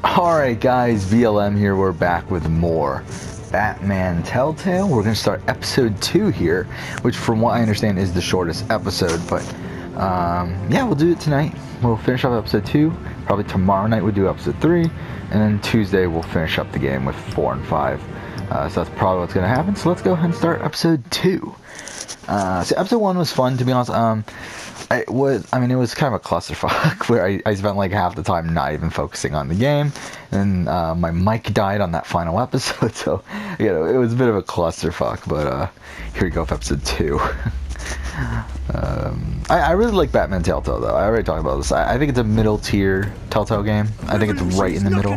Alright guys, VLM here, we're back with more Batman Telltale. We're going to start episode 2 here, which from what I understand is the shortest episode, but yeah, we'll do it tonight. We'll finish up episode 2, probably tomorrow night we'll do episode 3, and then Tuesday we'll finish up the game with 4 and 5. So that's probably what's going to happen, so let's go ahead and start episode 2. So episode 1 was fun, to be honest. It was kind of a clusterfuck where I spent like half the time not even focusing on the game, and my mic died on that final episode, so you know it was a bit of a clusterfuck. But here we go for episode 2. I really like Batman Telltale though. I already talked about this. I think it's a middle tier Telltale game. I think it's right in the middle.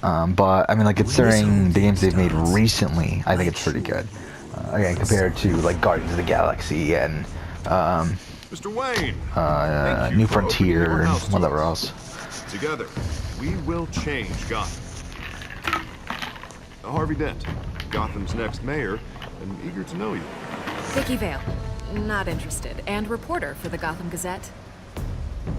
But I mean, like considering the games they've made recently, I think it's pretty good. Again, compared to like Guardians of the Galaxy and Mr. Wayne, New Frontier and whatever else. Together, we will change Gotham. Harvey Dent, Gotham's next mayor, and eager to know you. Vicky Vale, not interested, and reporter for the Gotham Gazette.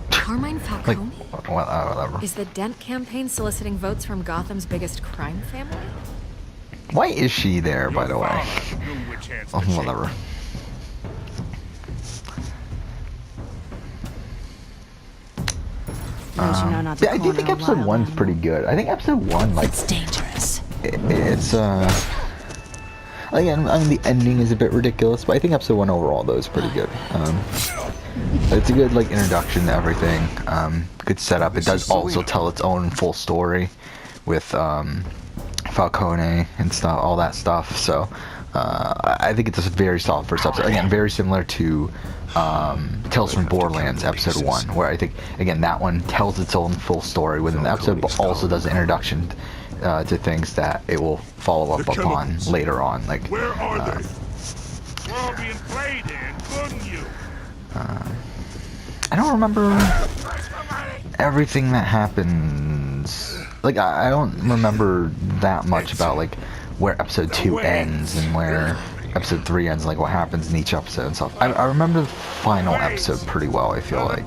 Carmine Falcone? Whatever. Is the Dent campaign soliciting votes from Gotham's biggest crime family? Why is she there, by the way? Oh, whatever. Yeah, I do think episode 1's pretty good. I think episode 1, like, it's dangerous. It's again, I mean, the ending is a bit ridiculous, but I think episode 1 overall though is pretty good. It's a good like introduction to everything. Good setup. It does also tell its own full story with Falcone and stuff, all that stuff. So I think it's a very solid first episode. Again, very similar to Tales from Borderlands episode 1, where I think again that one tells its own full story within the episode, but also does an introduction to things that it will follow up upon later on. Like, where are they? We're all being played in, couldn't you? I don't remember everything that happens. Like, I don't remember that much about like where episode 2 ends and where episode 3 ends, like what happens in each episode and stuff. I remember the final episode pretty well, I feel like.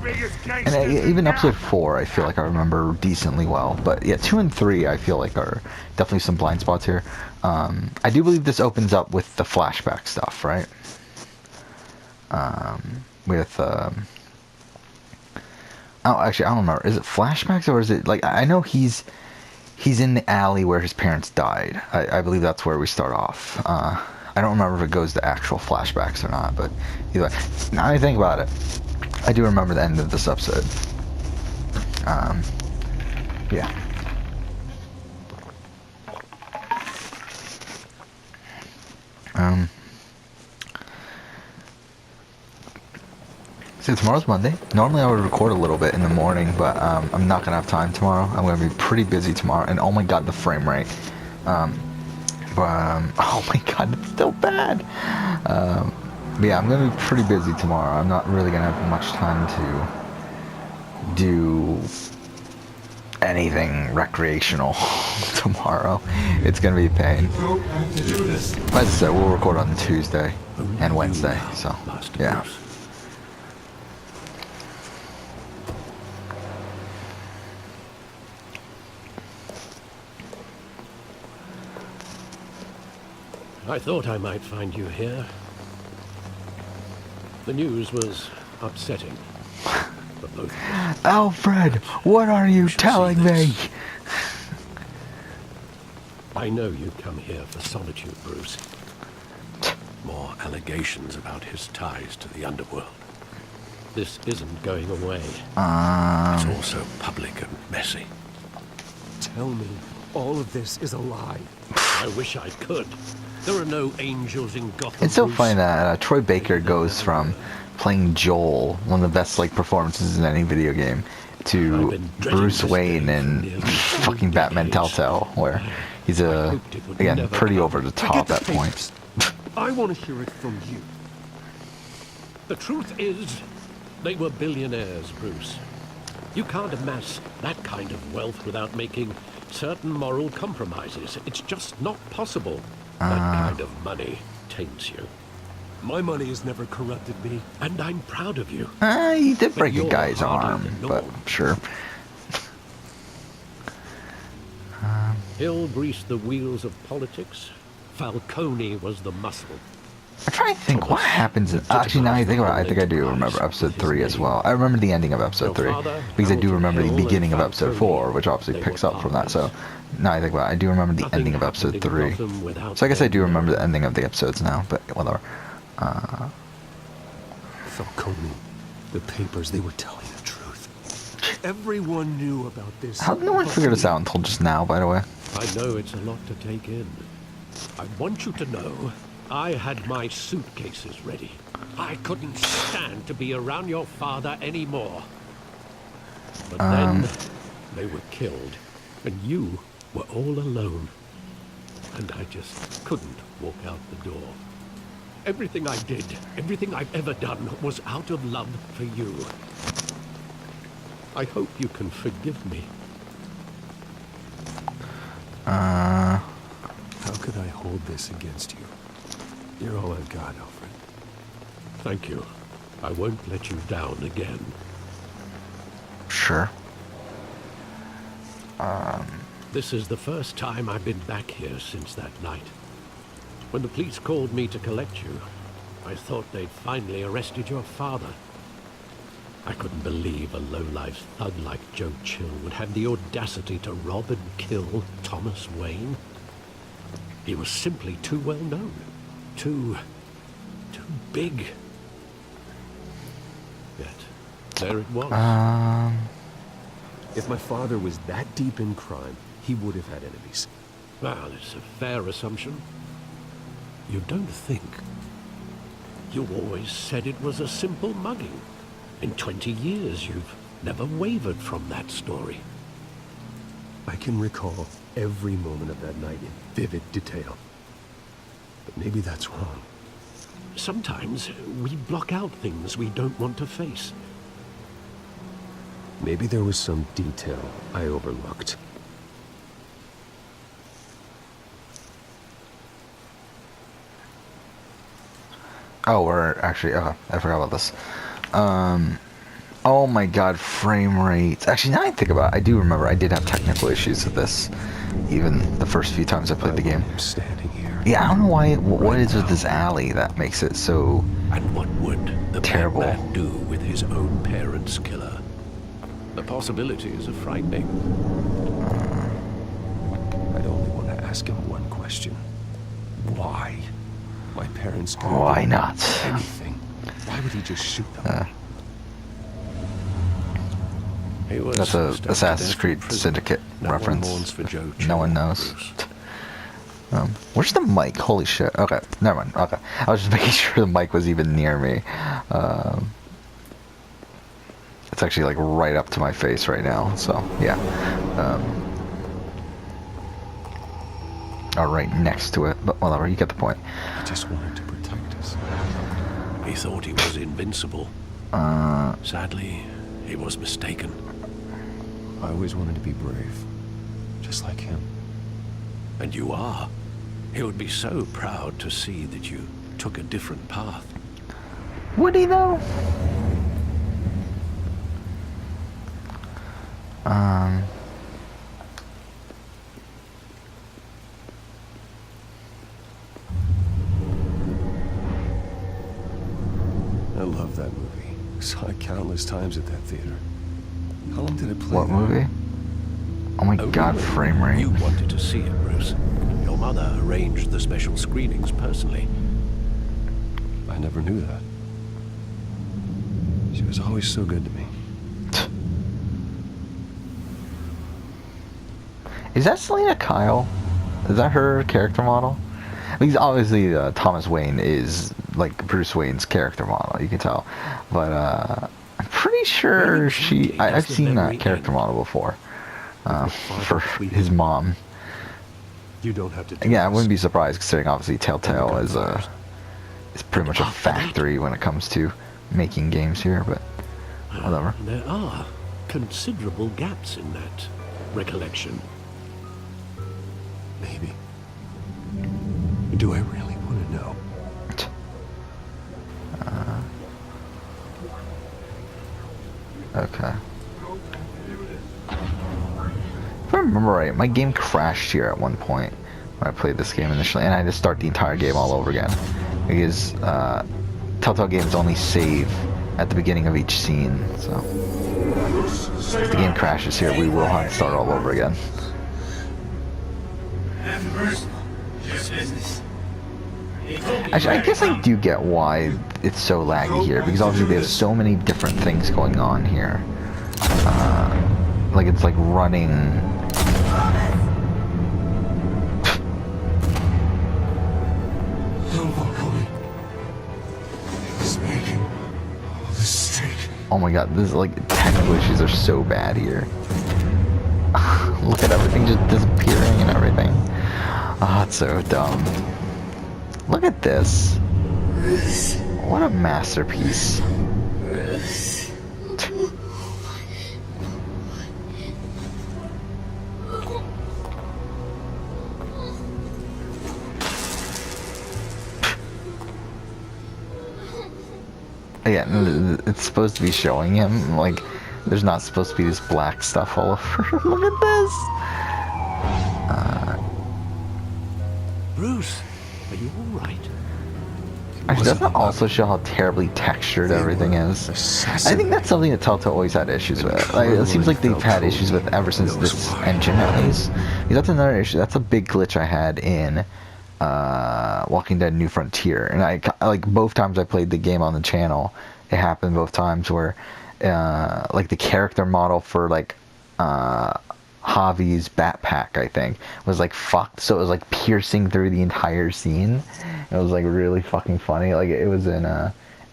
And even episode 4, I feel like I remember decently well. But yeah, 2 and 3, I feel like are definitely some blind spots here. I do believe this opens up with the flashback stuff, right? Oh, actually, I don't remember. Is it flashbacks or is it, like, I know he's in the alley where his parents died. I believe that's where we start off. I don't remember if it goes to actual flashbacks or not, but either way, now that I think about it, I do remember the end of this episode. Yeah. So tomorrow's Monday. Normally I would record a little bit in the morning, but I'm not gonna have time tomorrow. I'm gonna be pretty busy tomorrow, and oh my god, the frame rate. Oh my god, it's still bad. But yeah, I'm gonna be pretty busy tomorrow. I'm not really gonna have much time to do anything recreational tomorrow. It's gonna be a pain. As I said, we'll record on Tuesday and Wednesday, so yeah. I thought I might find you here. The news was upsetting for both of us. Alfred, what are you telling me? I know you come here for solitude, Bruce. More allegations about his ties to the underworld. This isn't going away. It's also public and messy. Tell me, all of this is a lie. I wish I could. There are no angels in Gotham. It's so funny that Troy Baker goes from playing Joel, one of the best like performances in any video game, to Bruce Wayne in fucking Batman Telltale, where he's again pretty over the top at points. I want to hear it from you. The truth is, they were billionaires, Bruce. You can't amass that kind of wealth without making certain moral compromises. It's just not possible. That kind of money taints you. My money has never corrupted me. And I'm proud of you. He did break a guy's arm, but sure. Hill greased the wheels of politics. Falcone was the muscle. I'm trying to think what happens in... Actually, now I think about it, I think I do remember episode 3 as well. I remember the ending of episode 3, because I do remember the beginning of episode 4, which obviously picks up from that, so... Now I think about it, I do remember the ending of episode 3. So I guess I do remember the ending of the episodes now, but whatever. Falcone, the papers, they were telling the truth. Everyone knew about this. How did no one figure this out until just now, by the way? I know it's a lot to take in. I want you to know, I had my suitcases ready. I couldn't stand to be around your father anymore. But then, they were killed, and you were all alone. And I just couldn't walk out the door. Everything I did, everything I've ever done, was out of love for you. I hope you can forgive me. How could I hold this against you? You're all I've got, Alfred. Thank you. I won't let you down again. Sure. This is the first time I've been back here since that night. When the police called me to collect you, I thought they'd finally arrested your father. I couldn't believe a low-life thug like Joe Chill would have the audacity to rob and kill Thomas Wayne. He was simply too well known. Too big. Yet, there it was. If my father was that deep in crime, he would have had enemies. Well, it's a fair assumption. You don't think. You always said it was a simple mugging. In 20 years, you've never wavered from that story. I can recall every moment of that night in vivid detail. But maybe that's wrong. Sometimes we block out things we don't want to face. Maybe there was some detail I overlooked. Oh, we're actually... Okay, I forgot about this. Oh my god, frame rates. Actually, now I think about it, I do remember I did have technical issues with this. Even the first few times I played the game. I'm standing here. Yeah, I don't know why... What is with this alley that makes it so... And what would the terrible man do with his own parents' killer? The possibilities are frightening. I'd only want to ask him one question. Why? My parents could Why not? anything. Why would he just shoot them? He was That's a stuck to Assassin's death in Creed prison. Syndicate No one reference. mourns for Joe No Chill, one knows. Bruce. Where's the mic? Holy shit. Okay, never mind. Okay. I was just making sure the mic was even near me. It's actually like right up to my face right now, so yeah. Or right next to it, but whatever, you get the point. I just wanted to protect us. He thought he was invincible. Sadly, he was mistaken. I always wanted to be brave. Just like him. And you are. He would be so proud to see that you took a different path. Would he though? I love that movie. Saw it countless times at that theater. How long did it play? What movie? Oh my god, really? frame rate. You wanted to see it, Bruce. Your mother arranged the special screenings personally. I never knew that. She was always so good to me. Is that Selena Kyle? Is that her character model? Because obviously Thomas Wayne is like Bruce Wayne's character model, you can tell. But I'm pretty sure I've seen that character model before. For his mom. You don't have to do Yeah, I this. wouldn't be surprised considering obviously Telltale is pretty much a factory when it comes to making games here, but whatever. There are considerable gaps in that recollection. Maybe. Do I really want to know? Okay. if I remember right, my game crashed here at one point when I played this game initially, and I had to start the entire game all over again because Telltale games only save at the beginning of each scene. So if the game crashes here, we will have to start all over again. Actually, I guess I do get why it's so laggy here, because obviously there's so many different things going on here. Like it's like running. Oh my god, this is like technical issues are so bad here. Look at everything just disappearing and everything. Oh, it's so dumb. Look at this. What a masterpiece. Again, it's supposed to be showing him, like, there's not supposed to be this black stuff all over. Look at this! Bruce, are you alright? Actually, doesn't it also show how terribly textured everything is? I think that's something that Telltale always had issues with. Like, it seems like they've had issues with ever since this engine, at least. Because that's another issue. That's a big glitch I had in Walking Dead New Frontier. And I like both times I played the game on the channel, it happened both times where like the character model for like Javi's backpack, I think, was like fucked, so it was like piercing through the entire scene. It was like really fucking funny. Like it was in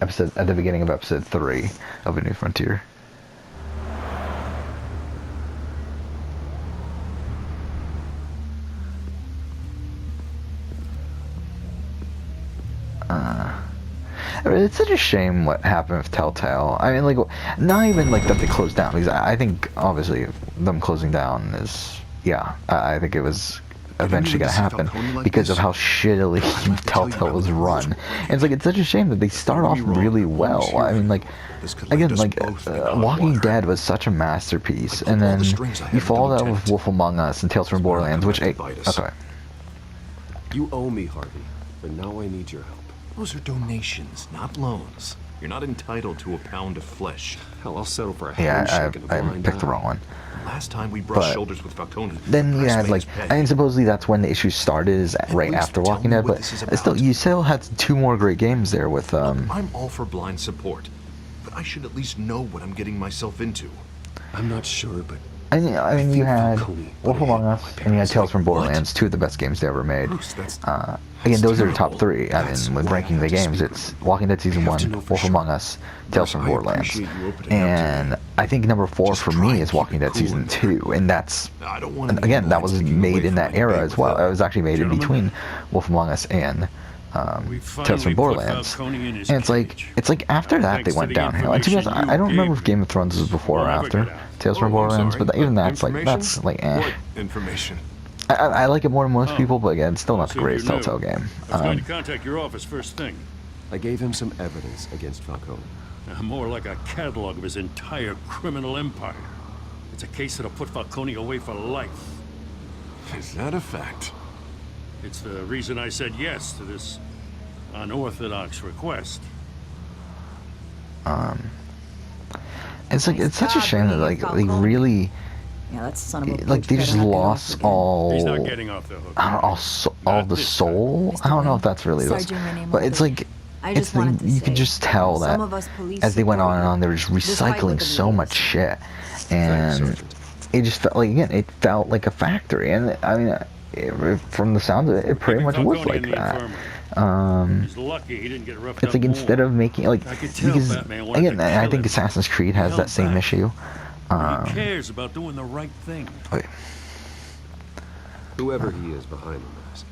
episode at the beginning of episode 3 of A New Frontier. It's such a shame what happened with Telltale. I mean, like, not even like that they closed down, because I think obviously them closing down is, yeah, I think it was eventually gonna happen because of how shittily Telltale was run. And it's like, it's such a shame that they start off really well. I mean, like, again, like Walking Dead was such a masterpiece, and then you follow that with Wolf Among Us and Tales from Borderlands, which okay. You owe me, Harvey, but now I need your help. Those are donations, not loans. You're not entitled to a pound of flesh. Hell, I'll settle for a handshake and a I blind picked the eye. wrong one. Last time we brushed shoulders with Falcone. Then you had like, I mean, supposedly that's when the issue started, is right after Walking Dead, but you still had 2 more great games there with I'm all for blind support, but I should at least know what I'm getting myself into. I'm not sure, but I mean, you had Wolf Among Us and you had Tales from Borderlands, 2 of the best games they ever made. Again, those are the top 3. I mean, with ranking the games, it's Walking Dead Season 1, Wolf Among Us, Tales from Borderlands. And I think number 4 for me is Walking Dead Season 2, and that's, again, that was made in that era as well. It was actually made in between Wolf Among Us and Tales from Borderlands. And it's like after that they went downhill. And to be honest, I don't remember if Game of Thrones was before or after Tales from Borderlands, but even that's like eh. Information. I like it more than most people, but again, it's still not the greatest Telltale game. I was going to contact your office first thing. I gave him some evidence against Falcone. More like a catalog of his entire criminal empire. It's a case that'll put Falcone away for life. Is that a fact? It's the reason I said yes to this unorthodox request. It's like, it's such a shame that like they really, yeah, that's son of a like they just lost all. He's not getting off the hook. I don't know, all the soul. I don't know if that's really this, but it's like it's you could just tell that as they went on and on, they were just recycling so much shit, and it just felt like, again, it felt like a factory. And I mean, from the sound of it, it pretty much was like that. He's lucky he didn't get roughed It's like, up instead of making like, because again, I think him. Assassin's Creed has that same issue. He cares about doing the right thing. Okay. Whoever he is behind the mask.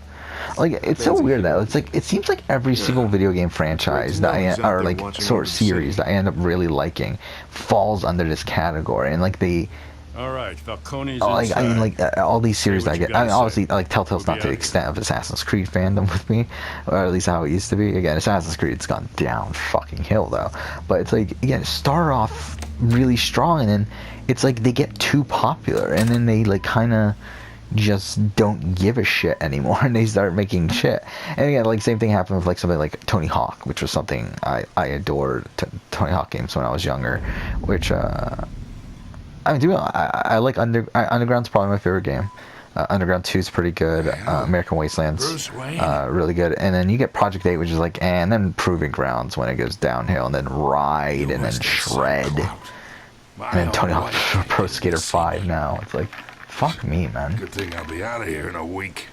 Like, it's so weird that it's like, it seems like every single video game franchise that or like sort of series that I end up really liking falls under this category, and like they. All right, Falcone's like, I mean, like all these series that I get. I mean, obviously, say. like Telltale's not to the extent of Assassin's Creed fandom with me, or at least how it used to be. Again, Assassin's Creed's gone down fucking hill though. But it's like, again, start off really strong, and then it's like they get too popular, and then they like kind of just don't give a shit anymore, and they start making shit. And again, like same thing happened with like something like Tony Hawk, which was something I adored. Tony Hawk games when I was younger, which I mean, I like Underground's probably my favorite game. Underground 2 is pretty good. American Wasteland's really good. And then you get Project 8, which is like, and then Proving Grounds when it goes downhill, and then Ride, and then Shred, and then Tony Hawk Pro Skater 5 now. It's like, fuck me, man. Good thing I'll be out of here in a week.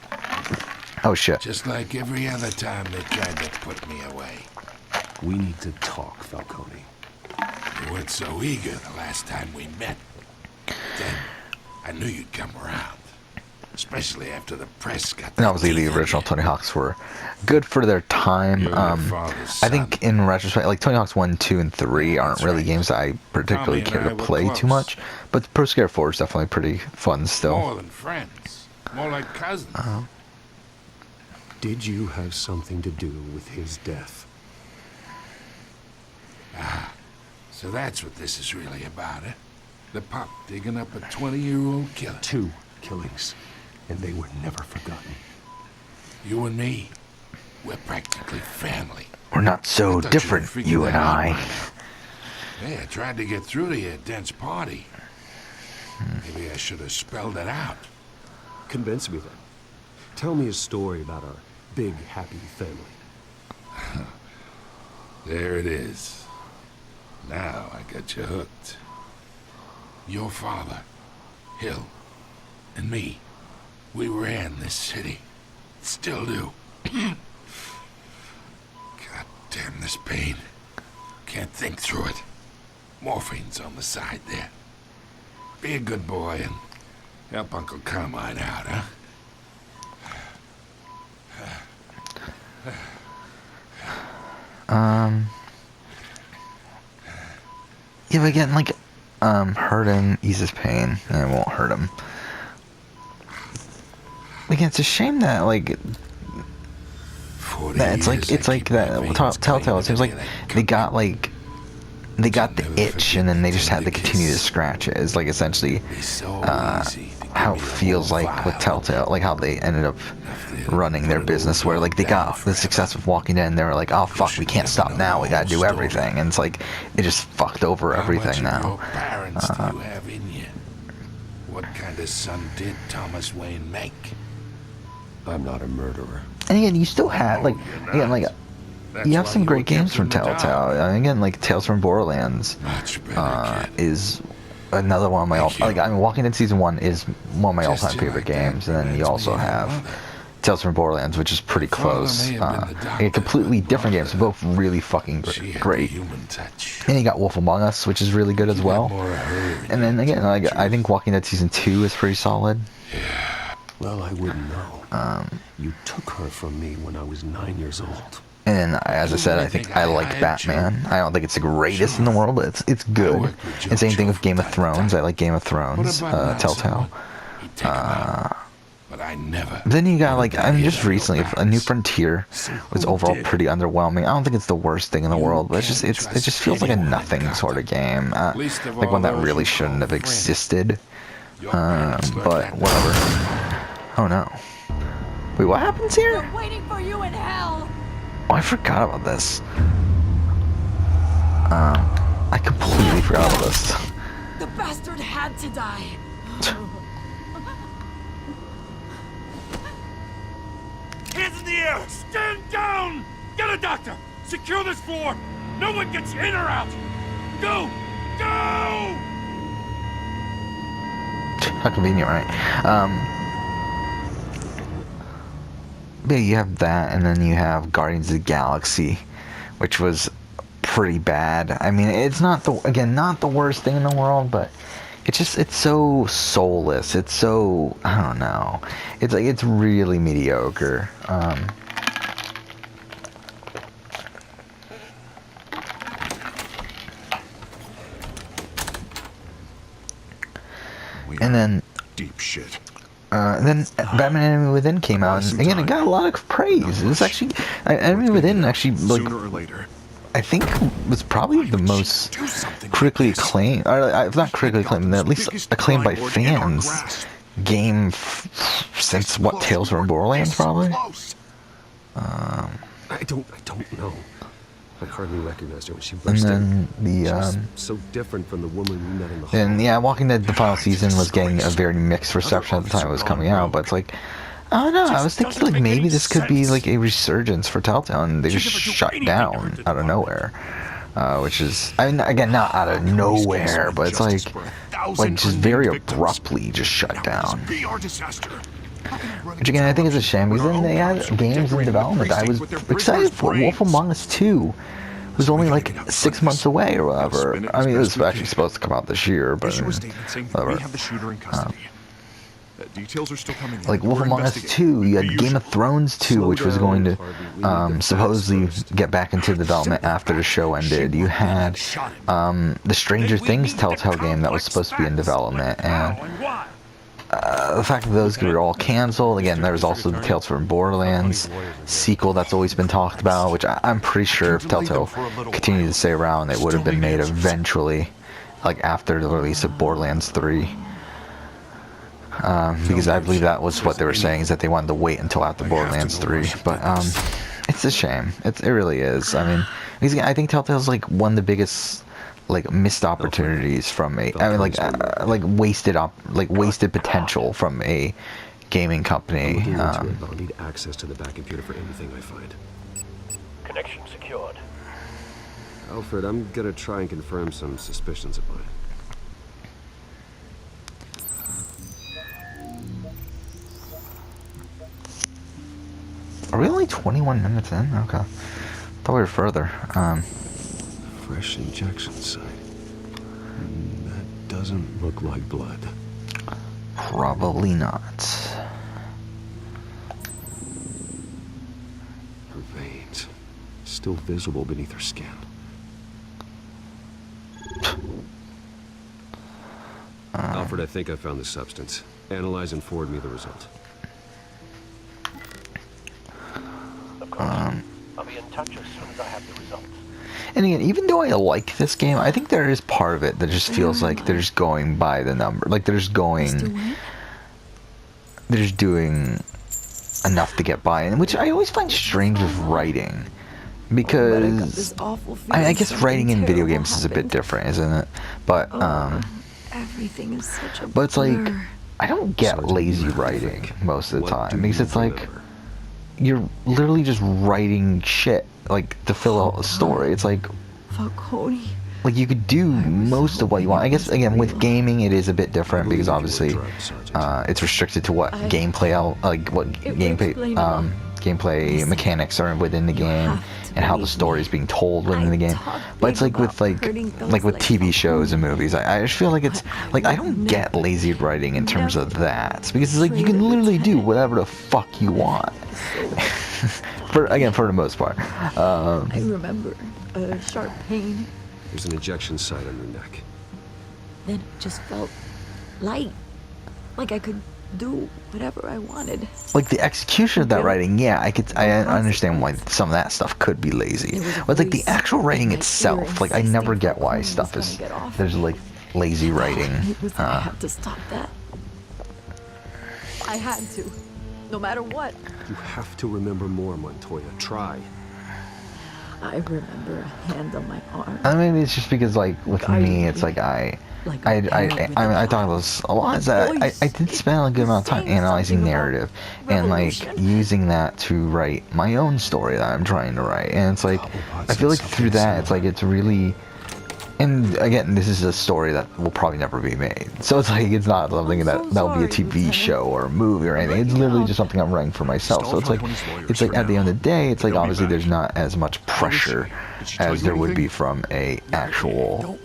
Oh shit. Just like every other time they tried to put me away. We need to talk, Falcone. You weren't so eager the last time we met. Then I knew you'd come around. Especially after the press got And obviously the original Tony Hawks were good for their time. I think in retrospect, like Tony Hawk's 1, 2, and 3 aren't really games that I particularly care to play too much. But Pro Skater 4 is definitely pretty fun still. More than friends. More like cousins. Did you have something to do with his death? So that's what this is really about, eh? The pup digging up a 20-year-old killer. 2 killings. And they were never forgotten. You and me, we're practically family. We're not so different, you and I. Hey, I tried to get through to your dense party. Maybe I should have spelled it out. Convince me then. Tell me a story about our big, happy family. There it is. Now I got you hooked. Your father, Hill, and me. We ran this city. Still do. God damn this pain. Can't think through it. Morphine's on the side there. Be a good boy and help Uncle Carmine out, huh? Yeah, but again, like, hurt him, eases pain, and it won't hurt him. Again, it's a shame that, like, that it's like that Telltale. It seems like they got the itch, and then they just had to continue to scratch it. It's like essentially how it feels like with Telltale, like how they ended up running their business, where like they got the success of Walking Dead, and they were like, oh fuck, we can't stop now, we gotta do everything, and it's like it just fucked over everything now. Parents do you have in you? What kind of son did Thomas Wayne make? I'm not a murderer. And again, you still have like again like you have some great games from Telltale. And again, like Tales from Borderlands is another one of my Walking Dead Season 1 is one of my all-time favorite games, and then you also have Tales from Borderlands, which is pretty close. Completely different games, both really fucking great. And you got Wolf Among Us, which is really good as well. And then again, like I think Walking Dead Season 2 is pretty solid. Well, I wouldn't know. You took her from me when I was 9 years old. And as I said, I think I like Batman. I don't think it's the greatest in the world, but it's good. And same thing with Game of Thrones. I like Game of Thrones, Telltale. But I never. Then you got like, I mean, just recently, A New Frontier was overall pretty underwhelming. I don't think it's the worst thing in the world, but it just feels like a nothing sort of game, like one that really shouldn't have existed. But whatever. Oh no. Wait, what happens here? They're waiting for you in hell. Oh, I forgot about this. I completely forgot about this. The bastard had to die. Hands in the air! Stand down! Get a doctor! Secure this floor! No one gets in or out! Go! Go! How convenient, right? But you have that, and then you have Guardians of the Galaxy, which was pretty bad. I mean, it's not the worst thing in the world, but it's so soulless. It's so, I don't know. It's like, it's really mediocre. And then Deep shit. Then Batman Enemy Within came out, and again, it got a lot of praise. It's actually, Enemy Within actually, like, Sooner or later, I think was probably the most critically acclaimed, or not critically acclaimed, at least acclaimed by fans game since what, Tales from Borderlands probably. I don't know. I hardly recognized her when she burst And then in. the She was so different from the woman we met in the hall. and yeah, Walking Dead the final season was getting a very mixed reception at the time it was coming out, but it's like, I don't know, I was thinking like maybe this could be like a resurgence for Telltale, and they just shut down out of nowhere. Which is, I mean, again, not out of nowhere, but it's like just very abruptly just shut down. Which again, I think is a shame, because then they had games in development that I was excited for. Wolf Among Us 2 was only like 6 months away or whatever. I mean, it was actually supposed to come out this year, but whatever. Details are still coming in. Like Wolf Among Us 2, you had Game of Thrones 2, which was going to supposedly get back into development after the show ended. You had the Stranger Things Telltale game that was supposed to be in development, and the fact that those were all canceled. Again, there was also the Tales from Borderlands sequel that's always been talked about, which I'm pretty sure if Telltale continued to stay around, it would have been made eventually, like after the release of Borderlands 3. Because I believe that was what they were saying, is that they wanted to wait until after Borderlands 3. But it's a shame. It really is. I mean, because I think Telltale's like one of the biggest like missed opportunities from a, I mean, like wasted potential from a gaming company. I'll need access to the back computer for anything I find. Connection secured. Alfred, I'm gonna try and confirm some suspicions of mine. Are we only 21 minutes in? Okay. Thought we were further. Fresh injection site. That doesn't look like blood. Probably not. Her veins, still visible beneath her skin. Alfred, I think I found the substance. Analyze and forward me the result. I'll be in touch as soon as I have the results. And again, even though I like this game, I think there is part of it that just feels like they're just going by the number. Like they're just doing enough to get by, and which I always find strange with writing, because I guess writing in video games is a bit different, isn't it? But Everything is such a but it's like blur. I don't get lazy writing most of the time, because it's like you're literally just writing shit like to fill out a story. It's like Falcone. like you could do most of what you want. I guess again with gaming it is a bit different, because obviously it's restricted to what gameplay gameplay mechanics are within the game and how the story is being told within the game. But it's like with with TV shows and movies, I just feel like it's like I don't get lazy writing in terms of that, because it's like you can literally do whatever the fuck you want. for the most part. I remember a sharp pain. There's an injection site on your neck. Then it just felt light. Like I could do whatever I wanted. Like the execution of that writing, yeah, I understand why some of that stuff could be lazy. But like the actual writing itself, like I never get why stuff is there's like lazy writing. I had to stop that. I had to, no matter what. You have to remember more, Montoya. Try. I remember a hand on my arm. I mean, it's just because like with me, it's like I thought it was a lot. Is that I did spend a good amount of time analyzing narrative and like using that to write my own story that I'm trying to write, and it's like I feel like through that it's like it's really. And again, this is a story that will probably never be made. So it's like it's not something that'll be a TV show or a movie or anything. It's literally just something I'm writing for myself. So it's like at the end of the day, it's like obviously there's not as much pressure as there would be from a actual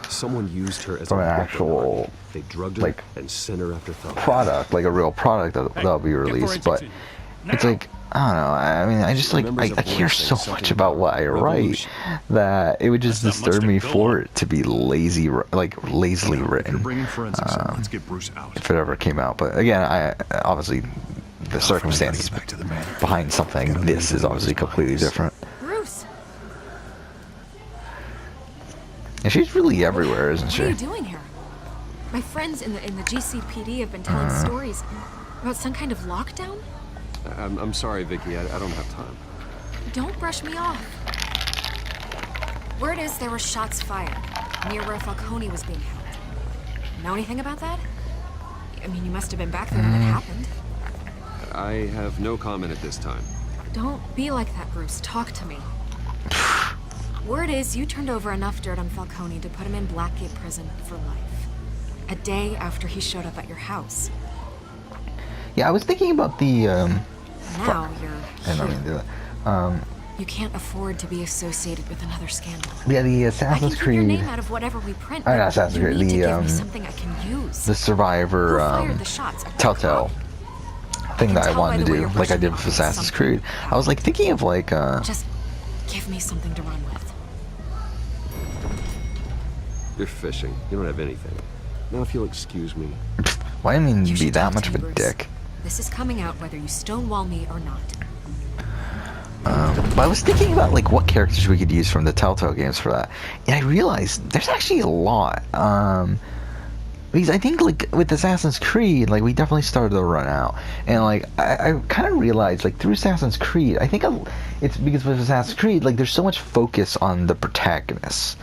someone used her as from an actual they drugged her like and sent her after product, like a real product that'll be released. But it's like I don't know. I mean, I just like I care so much about what I write that it would just disturb me for it to be lazily written. Let's get Bruce out. If it ever came out, but again, I obviously the circumstance Back to the manor. behind something this is obviously completely different. Bruce, And she's really everywhere, isn't what are you she? doing here? My friends in the GCPD have been telling stories about some kind of lockdown. I'm sorry, Vicky. I don't have time. Don't brush me off. Word is there were shots fired near where Falcone was being held. Know anything about that? I mean, you must have been back there when it happened. I have no comment at this time. Don't be like that, Bruce. Talk to me. Word is you turned over enough dirt on Falcone to put him in Blackgate Prison for life. A day after he showed up at your house. Yeah, I was thinking about the, Now you're I don't here. mean to do that. You can't afford to be associated with another scandal. Yeah, the I can Assassin's keep your Creed, name out of whatever we print. not but Assassin's you Creed, need to the, give me something I can use. the Survivor, Who fired the shots? A Telltale thing that I tell by wanted to the way do, you're like I brushing did off with Assassin's something. Creed. I was like thinking of like, Just give me something to run with. You're fishing. You don't have anything. Now, if you'll excuse me. why didn't You you be should that talk much to of a me, Bruce. dick? This is coming out whether you stonewall me or not. But I was thinking about like what characters we could use from the Telltale games for that, and I realized there's actually a lot. Because I think like with Assassin's Creed, like we definitely started to run out, and like I kind of realized like through Assassin's Creed, I think it's because with Assassin's Creed, like there's so much focus on the protagonists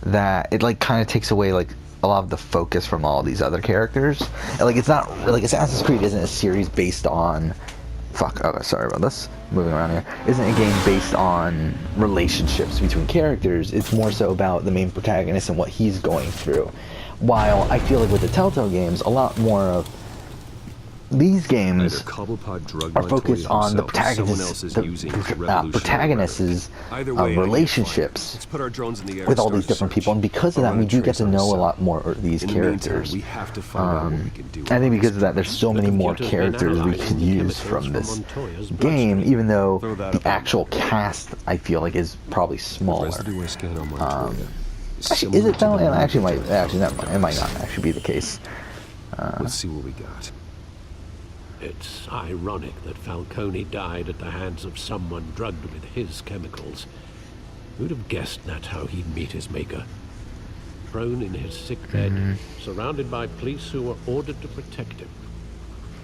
that it like kind of takes away like a lot of the focus from all these other characters. And, like it's not like Assassin's Creed isn't a series based on sorry about this. Moving around here. Isn't a game based on relationships between characters. It's more so about the main protagonist and what he's going through. While I feel like with the Telltale games, a lot more of these games Either Cobblepot drugged are Montoya focused on the himself or someone else is using his revolutionary protagonists' rhetoric. Either way, I can't relationships find it. Let's put our drones in the air with and all start these a different search. people, and because of I'll that, we run a do get trace to on know his a cell. lot more of these In the meantime, characters. we have to find out what we can do I think about because this of that, there's so many more computer's been characters we analyzing could the use chemicals from this Montoya's game, bloodstream. even though Throw that the up on actual cast, I feel like, is probably smaller. Residue scan on Montoya. Actually, is it though? It actually might. Actually, never mind. It might not actually be the case. Let's see what we got. It's ironic that Falcone died at the hands of someone drugged with his chemicals. Who'd have guessed that's how he'd meet his maker? Prone in his sick bed, surrounded by police who were ordered to protect him.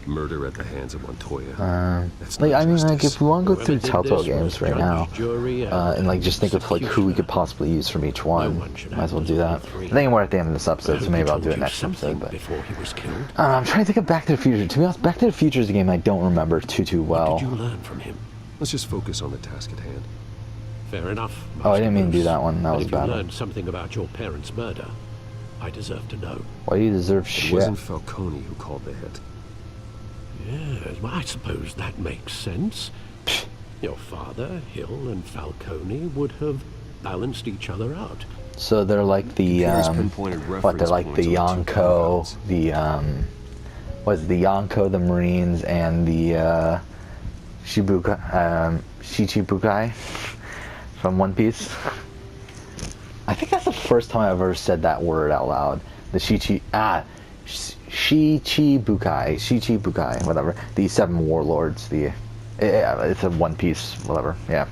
Murder at the hands of Montoya. That's Like, not I mean, like, justice. if we want to go Whoever through did Telltale this games was right judge, now, jury, and like just think of like who we could executioner. possibly use from each one, one should might as well have do those that. all I three. think we're at the end of this episode, so Hope maybe he I'll told do it you next something episode. But before he was killed. I'm trying to think of Back to the Future. To be honest, Back to the Future is a game I don't remember too well. What did you learn from him? Let's just focus on the task at hand. Fair enough. Oh, I didn't mean to do Bruce. that one. That But was if you bad. learned something about your parents' murder, I deserve to know. Why do you deserve It shit? wasn't Falcone who called the hit. Yes, well, I suppose that makes sense. Your father, Hill, and Falcone would have balanced each other out. So they're like the Computers pinpointed what? They're reference like points the on the two Yonko, compounds. the was the Yonko, the Marines, and the Shichibukai from One Piece. I think that's the first time I've ever said that word out loud. The Shichibukai, whatever. The Seven Warlords. It's a One Piece, whatever. Yeah.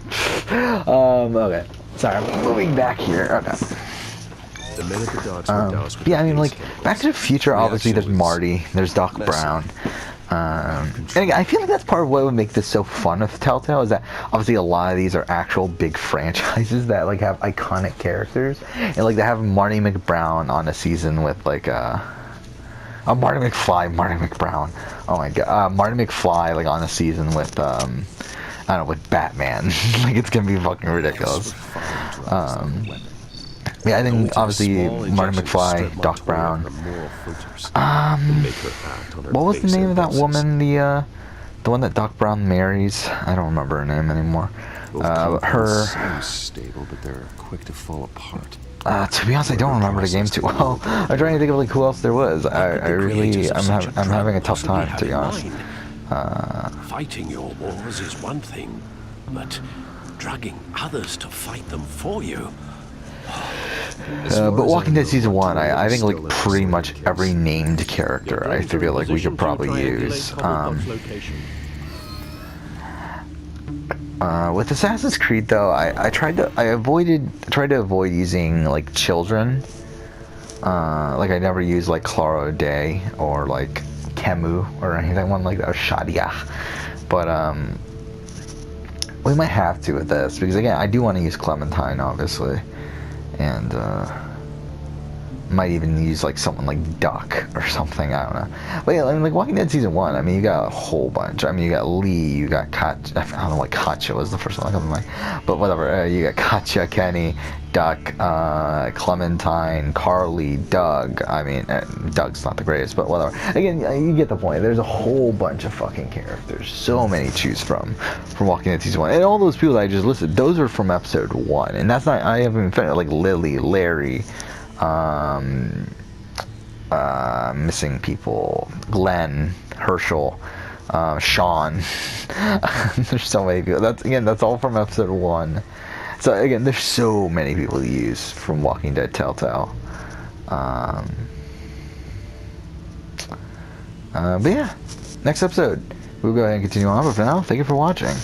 Okay. Sorry, I'm moving back here. Okay. The men at the docks were doused with Yeah, I mean, base like, chemicals. Back to the Future, obviously, there's Reaction was Marty, there's Doc messy. Brown. And again, I feel like that's part of what would make this so fun with Telltale, is that obviously a lot of these are actual big franchises that, like, have iconic characters. And, like, they have Marty McBrown on a season with, like, Marty McBrown. Oh my god. Marty McFly, like, on a season with, I don't know, with Batman. Like, it's gonna be fucking ridiculous. Yeah, I think obviously Marty McFly, Doc Brown. What was the name of that woman? The one that Doc Brown marries? I don't remember her name anymore. Her. Seem stable, but they're quick to fall apart. To be honest, I don't remember the game too well. I'm trying to think of like who else there was. I'm having a tough time, to be honest. Fighting your wars is one thing, but drugging others to fight them for you. But Walking Dead Season 1, I think like pretty much every named character I feel like we could probably use. With Assassin's Creed though, I tried to avoid using like children. Like I never used like Clara Day or like Kemu or anything like that, or Shadia. But we might have to with this because again, I do want to use Clementine obviously, and might even use like someone like Duck or something. I don't know. But yeah, I mean, like Walking Dead season 1. I mean, you got a whole bunch. I mean, you got Lee, you got Katja. I don't know what Katja was the first one that comes to mind, but whatever. You got Katja, Kenny, Duck, Clementine, Carly, Doug. I mean, Doug's not the greatest, but whatever. Again, you get the point. There's a whole bunch of fucking characters. So many to choose from Walking Dead season 1, and all those people that I just listed, those are from episode 1, and that's not. I haven't even finished like Lily, Larry. Missing people, Glenn, Herschel, Sean. There's so many people. That's all from episode 1. So again, there's so many people to use from Walking Dead Telltale. But yeah, next episode we'll go ahead and continue on. But for now, thank you for watching.